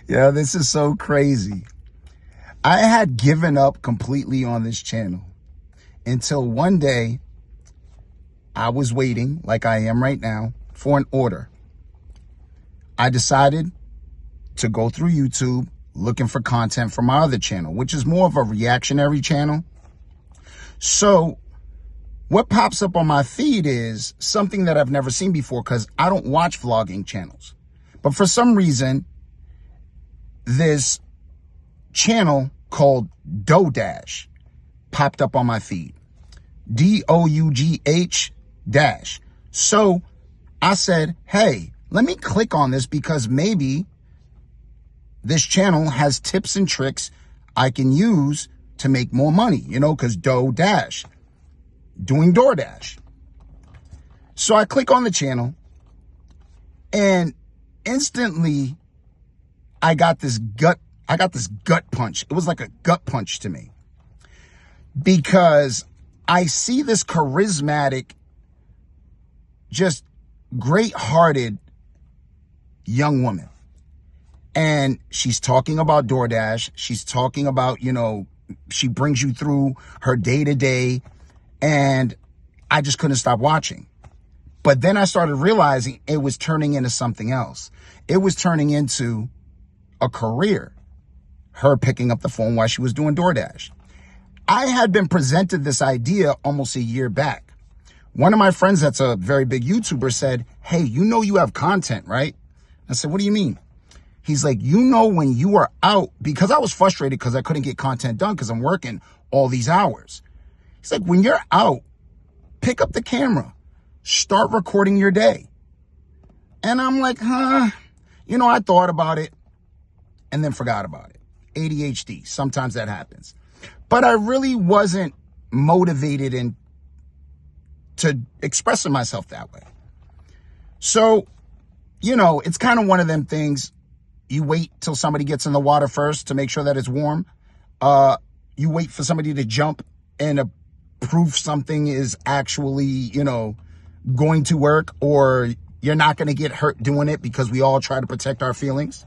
Yeah, this is so crazy. I had given up completely on this channel until one day I was waiting, like I am right now, for an order. I decided to go through YouTube looking for content for my other channel, which is more of a reactionary channel. So what pops up on my feed is something that I've never seen before because I don't watch vlogging channels. But for some reason, this channel called DoorDash popped up on my feed. DOUGH dash. So I said, hey, let me click on this because maybe this channel has tips and tricks I can use to make more money, because DoorDash, doing DoorDash. So I click on the channel and instantly I got this gut punch. It was like a gut punch to me because I see this charismatic, just great-hearted young woman. And she's talking about DoorDash. She's talking about, she brings you through her day-to-day. And I just couldn't stop watching. But then I started realizing it was turning into something else. It was turning into a career. Her picking up the phone while she was doing DoorDash. I had been presented this idea almost a year back. One of my friends that's a very big YouTuber said, hey, you have content, right? I said, what do you mean? He's like, when you are out, because I was frustrated because I couldn't get content done because I'm working all these hours. He's like, when you're out, pick up the camera, start recording your day. And I'm like, I thought about it and then forgot about it. ADHD, sometimes that happens. But I really wasn't motivated to expressing myself that way. So, it's kind of one of them things. You wait till somebody gets in the water first to make sure that it's warm. You wait for somebody to jump and prove something is actually, going to work, or you're not going to get hurt doing it because we all try to protect our feelings.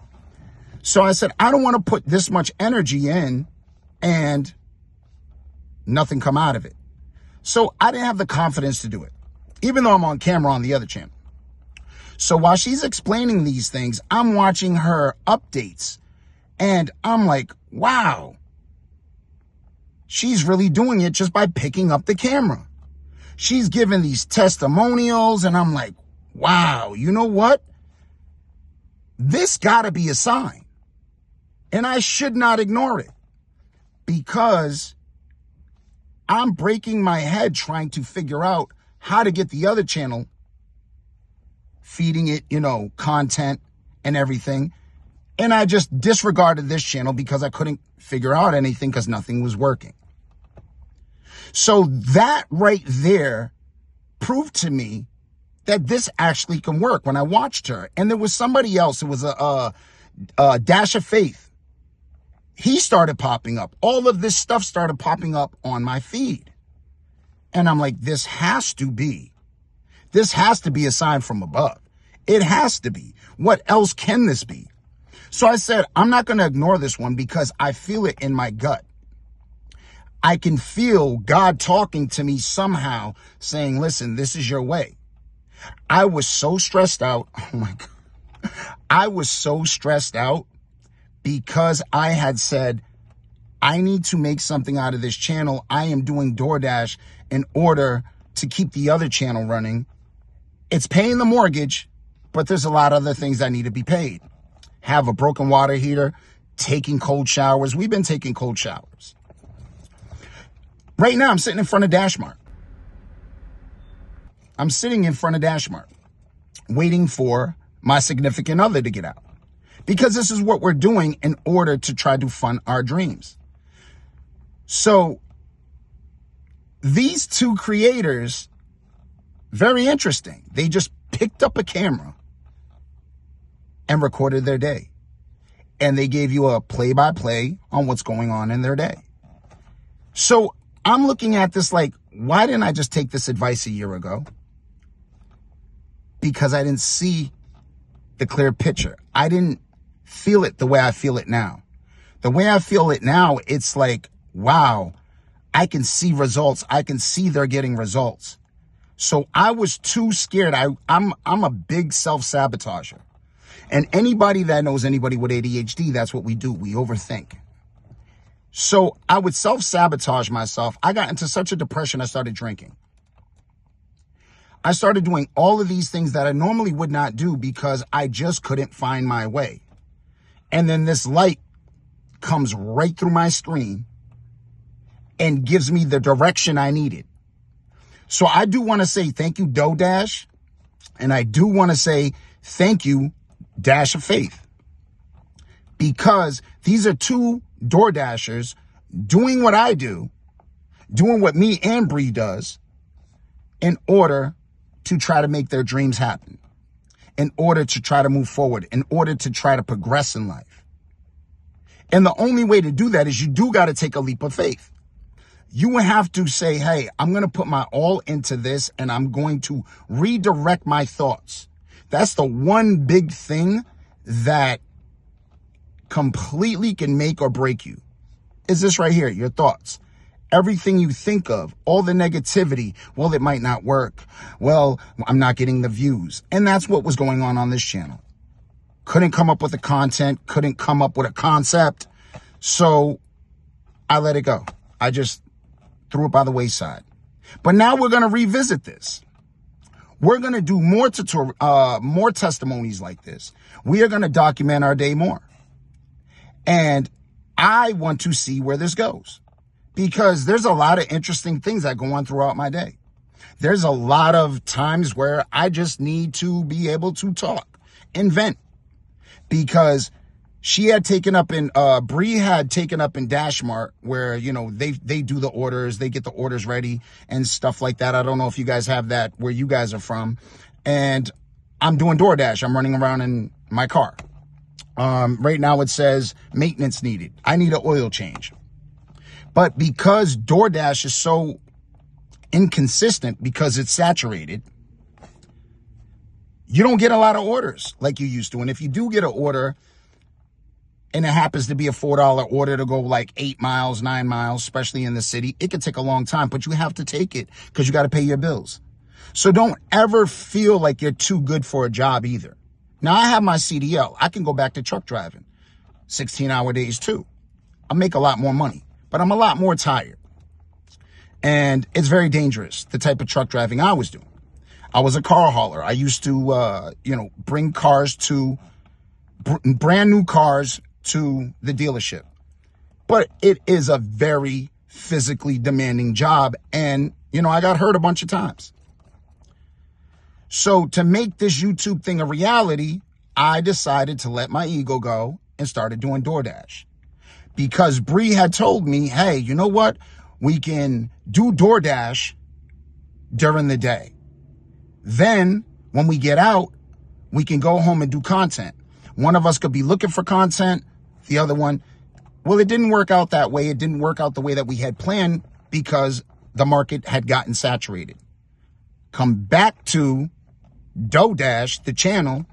So I said, I don't want to put this much energy in and nothing come out of it. So I didn't have the confidence to do it, even though I'm on camera on the other channel. So while she's explaining these things, I'm watching her updates and I'm like, wow, she's really doing it just by picking up the camera. She's giving these testimonials and I'm like, wow, you know what? This gotta be a sign. And I should not ignore it because I'm breaking my head trying to figure out how to get the other channel, feeding it, content and everything. And I just disregarded this channel because I couldn't figure out anything because nothing was working. So that right there proved to me that this actually can work when I watched her. And there was somebody else. It was a Dash of Faith. He started popping up. All of this stuff started popping up on my feed. And I'm like, this has to be a sign from above. It has to be. What else can this be? So I said, I'm not going to ignore this one because I feel it in my gut. I can feel God talking to me somehow saying, listen, this is your way. I was so stressed out. Oh my God. I was so stressed out because I had said, I need to make something out of this channel. I am doing DoorDash in order to keep the other channel running. It's paying the mortgage, but there's a lot of other things that need to be paid. Have a broken water heater, taking cold showers. We've been taking cold showers. Right now, I'm sitting in front of Dashmart. I'm sitting in front of Dashmart, waiting for my significant other to get out. Because this is what we're doing in order to try to fund our dreams. So these two creators, very interesting. They just picked up a camera and recorded their day. And they gave you a play-by-play on what's going on in their day. So I'm looking at this like, why didn't I just take this advice a year ago? Because I didn't see the clear picture. I didn't feel it the way I feel it now. The way I feel it now, it's like, wow, I can see results. I can see they're getting results. So I was too scared. I'm a big self-sabotager. And anybody that knows anybody with ADHD, that's what we do. We overthink. So I would self-sabotage myself. I got into such a depression, I started drinking. I started doing all of these things that I normally would not do because I just couldn't find my way. And then this light comes right through my screen and gives me the direction I needed. So I do want to say thank you, DoorDash. And I do want to say thank you, Dash of Faith. Because these are two DoorDashers doing what I do, doing what me and Bree does, in order to try to make their dreams happen, in order to try to move forward, in order to try to progress in life. And the only way to do that is you do got to take a leap of faith. You have to say, hey, I'm going to put my all into this and I'm going to redirect my thoughts. That's the one big thing that completely can make or break you. Is this right here, your thoughts. Everything you think of, all the negativity, well, it might not work. Well, I'm not getting the views. And that's what was going on this channel. Couldn't come up with the content, couldn't come up with a concept. So I let it go. I just threw it by the wayside. But now we're going to revisit this. We're going to do more testimonies like this. We are going to document our day more. And I want to see where this goes. Because there's a lot of interesting things that go on throughout my day. There's a lot of times where I just need to be able to talk and vent. Because she had taken up in, Bree had taken up in Dashmart where, you know, they do the orders, they get the orders ready and stuff like that. I don't know if you guys have that where you guys are from. And I'm doing DoorDash. I'm running around in my car. Right now it says maintenance needed. I need an oil change. But because DoorDash is so inconsistent because it's saturated, you don't get a lot of orders like you used to. And if you do get an order and it happens to be a $4 order to go like 8 miles, 9 miles, especially in the city, it could take a long time, but you have to take it because you got to pay your bills. So don't ever feel like you're too good for a job either. Now I have my CDL. I can go back to truck driving, 16-hour days too. I'll make a lot more money. But I'm a lot more tired. And it's very dangerous, the type of truck driving I was doing. I was a car hauler. I used to, bring cars to, brand new cars to the dealership. But it is a very physically demanding job. And, I got hurt a bunch of times. So to make this YouTube thing a reality, I decided to let my ego go and started doing DoorDash. Because Bree had told me, hey, you know what? We can do DoorDash during the day. Then when we get out, we can go home and do content. One of us could be looking for content. The other one, well, it didn't work out that way. It didn't work out the way that we had planned because the market had gotten saturated. Come back to DoorDash, the channel.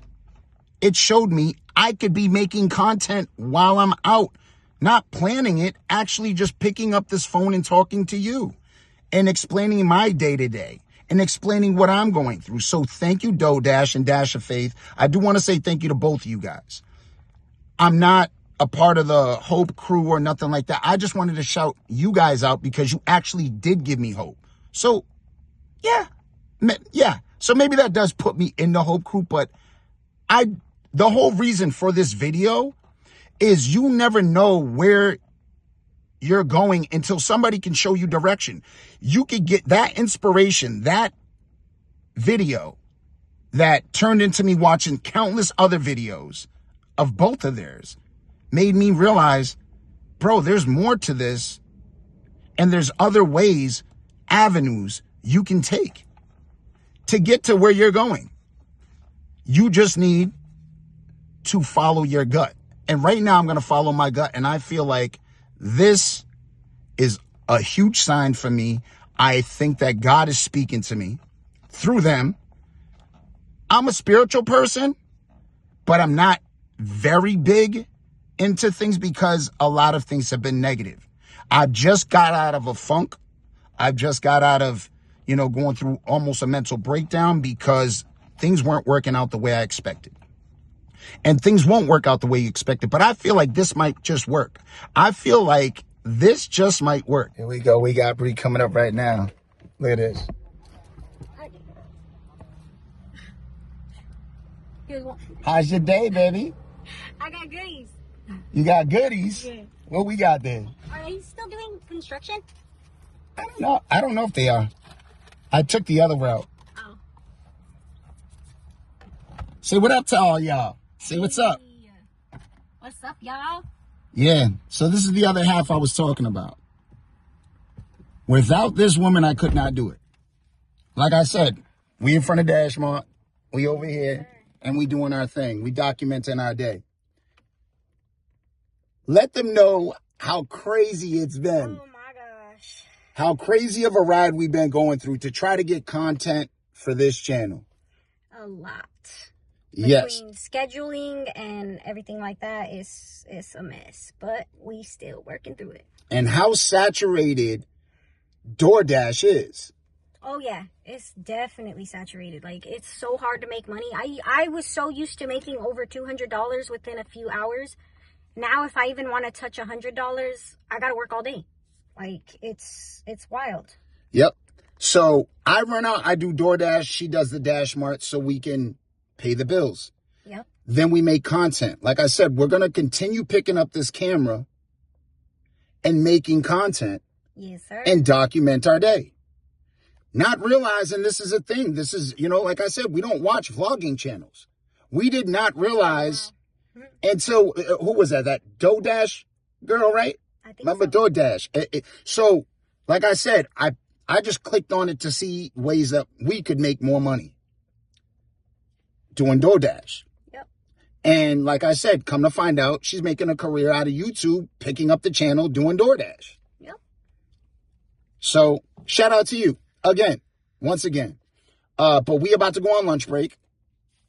It showed me I could be making content while I'm out. Not planning it, actually just picking up this phone and talking to you and explaining my day-to-day and explaining what I'm going through. So thank you, DoorDash and Dash of Faith. I do want to say thank you to both of you guys. I'm not a part of the Hope crew or nothing like that. I just wanted to shout you guys out because you actually did give me hope. So, yeah. So maybe that does put me in the Hope crew, but the whole reason for this video is you never know where you're going until somebody can show you direction. You could get that inspiration, that video that turned into me watching countless other videos of both of theirs, made me realize, bro, there's more to this and there's other ways, avenues you can take to get to where you're going. You just need to follow your gut. And right now I'm going to follow my gut. And I feel like this is a huge sign for me. I think that God is speaking to me through them. I'm a spiritual person, but I'm not very big into things because a lot of things have been negative. I just got out of a funk. I just got out of, going through almost a mental breakdown because things weren't working out the way I expected. And things won't work out the way you expected. But I feel like this might just work. I feel like this just might work. Here we go. We got Bree coming up right now. Look at this. How's your day, baby? I got goodies. You got goodies? Yeah. What we got there? Are they still doing construction? I don't know. I don't know if they are. I took the other route. Oh. Say what up to all y'all. Say what's up. Hey. What's up, y'all? Yeah. So this is the other half I was talking about. Without this woman, I could not do it. Like I said, we in front of Dashmart. We over here. And we doing our thing. We documenting our day. Let them know how crazy it's been. Oh my gosh. How crazy of a ride we've been going through to try to get content for this channel. A lot. Yes. Between scheduling and everything like that is a mess. But we still working through it. And how saturated DoorDash is. Oh yeah, it's definitely saturated. Like, it's so hard to make money. I was so used to making over $200 within a few hours. Now, if I even want to touch $100, I got to work all day. Like, it's wild. Yep. So I run out, I do DoorDash. She does the Dashmart so we can pay the bills. Yep. Then we make content. Like I said, we're going to continue picking up this camera and making content. Yes, sir. And document our day. Not realizing this is a thing. This is, like I said, we don't watch vlogging channels. We did not realize until, who was that? That DoorDash girl, right? I think Remember so. DoorDash? So, like I said, I just clicked on it to see ways that we could make more money doing DoorDash. Yep. And like I said, come to find out, she's making a career out of YouTube, picking up the channel, doing DoorDash. Yep. So, shout out to you. Again, once again. But we about to go on lunch break.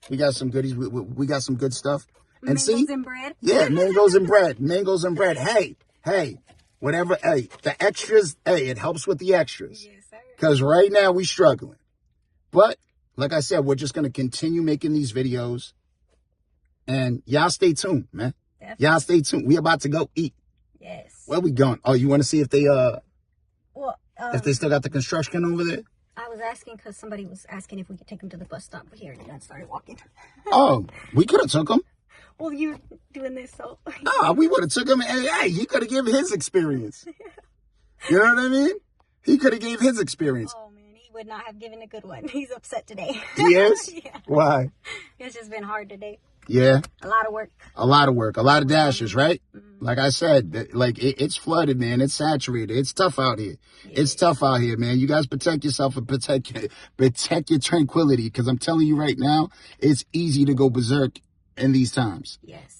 We got some goodies. We got some good stuff. And Mangoes and bread. Yeah, mangoes and bread. Mangoes and bread. Hey, whatever. Hey, the extras. Hey, it helps with the extras. Yes, sir. Because right now we struggling. But, like I said, we're just going to continue making these videos. And y'all stay tuned, man. Definitely. Y'all stay tuned. We about to go eat. Yes. Where we going? Oh, you want to see if they, if they still got the construction over there? I was asking because somebody was asking if we could take them to the bus stop here, and I started walking. Oh, we could have took him. Well, you're doing this, so. Oh, we would have took him. Hey, he could have given his experience. You know what I mean? He could have gave his experience. Oh, man, he would not have given a good one. He's upset today. He is? Yeah. Why? It's just been hard today. Yeah. A lot of work. A lot of work. A lot of dashes, right? Mm-hmm. Like I said, it's flooded, man. It's saturated. It's tough out here. Yeah. It's tough out here, man. You guys protect yourself and protect your tranquility. Because I'm telling you right now, it's easy to go berserk in these times. Yes.